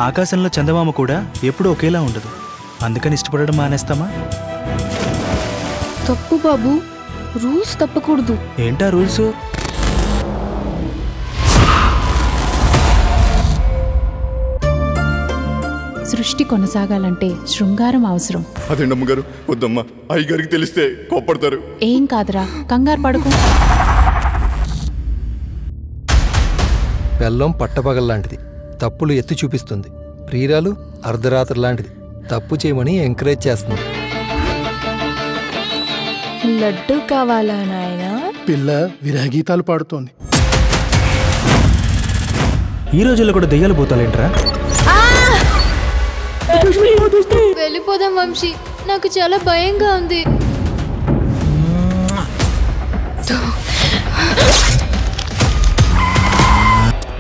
ఆకాశంలో చందమామ కూడా ఎప్పుడూ ఒకేలా ఉండదు. అందుకని ఇష్టపడడం మానేస్తామా? తప్పు బాబు, రూల్స్ తప్పకూడదు. ఏంటా రూల్స్? సృష్టి కొనసాగాలంటే శృంగారం అవసరం. అదేంటి అమ్మగారు, వద్దమ్మా, అయ్యగారికి తెలిస్తే కోప్పడతారు. ఏం కాదురా, కంగారు పడుకో. బెల్లం పట్టపగల్లాంటిది, తప్పులు ఎత్తి చూపిస్తుంది. ప్రియురాలు అర్ధరాత్రి లాంటిది, తప్పు చేయమని ఎంకరేజ్ చేస్తుంది. లడ్డు కావాలా నాయనా? పిల్ల విరహగీతాలు పాడుతోంది. ఈ రోజుల్లో కూడా దెయ్యాలు పోతాలేంట్రా? వెళ్ళిపోదాం వంశీ, నాకు చాలా భయంగా ఉంది.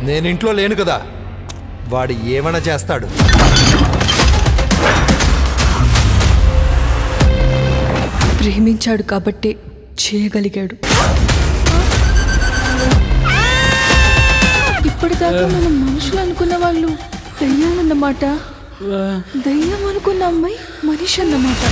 నేనింట్లో లేను కదా, వాడు ఏమైనా చేస్తాడు. ప్రేమించాడు కాబట్టి చేయగలిగాడు. ఇప్పటిదాకా మనం మనుషులు అనుకున్న వాళ్ళు దయ్యాలన్నమాట, దయ్యం అనుకున్న అమ్మాయి మనిషి అన్నమాట.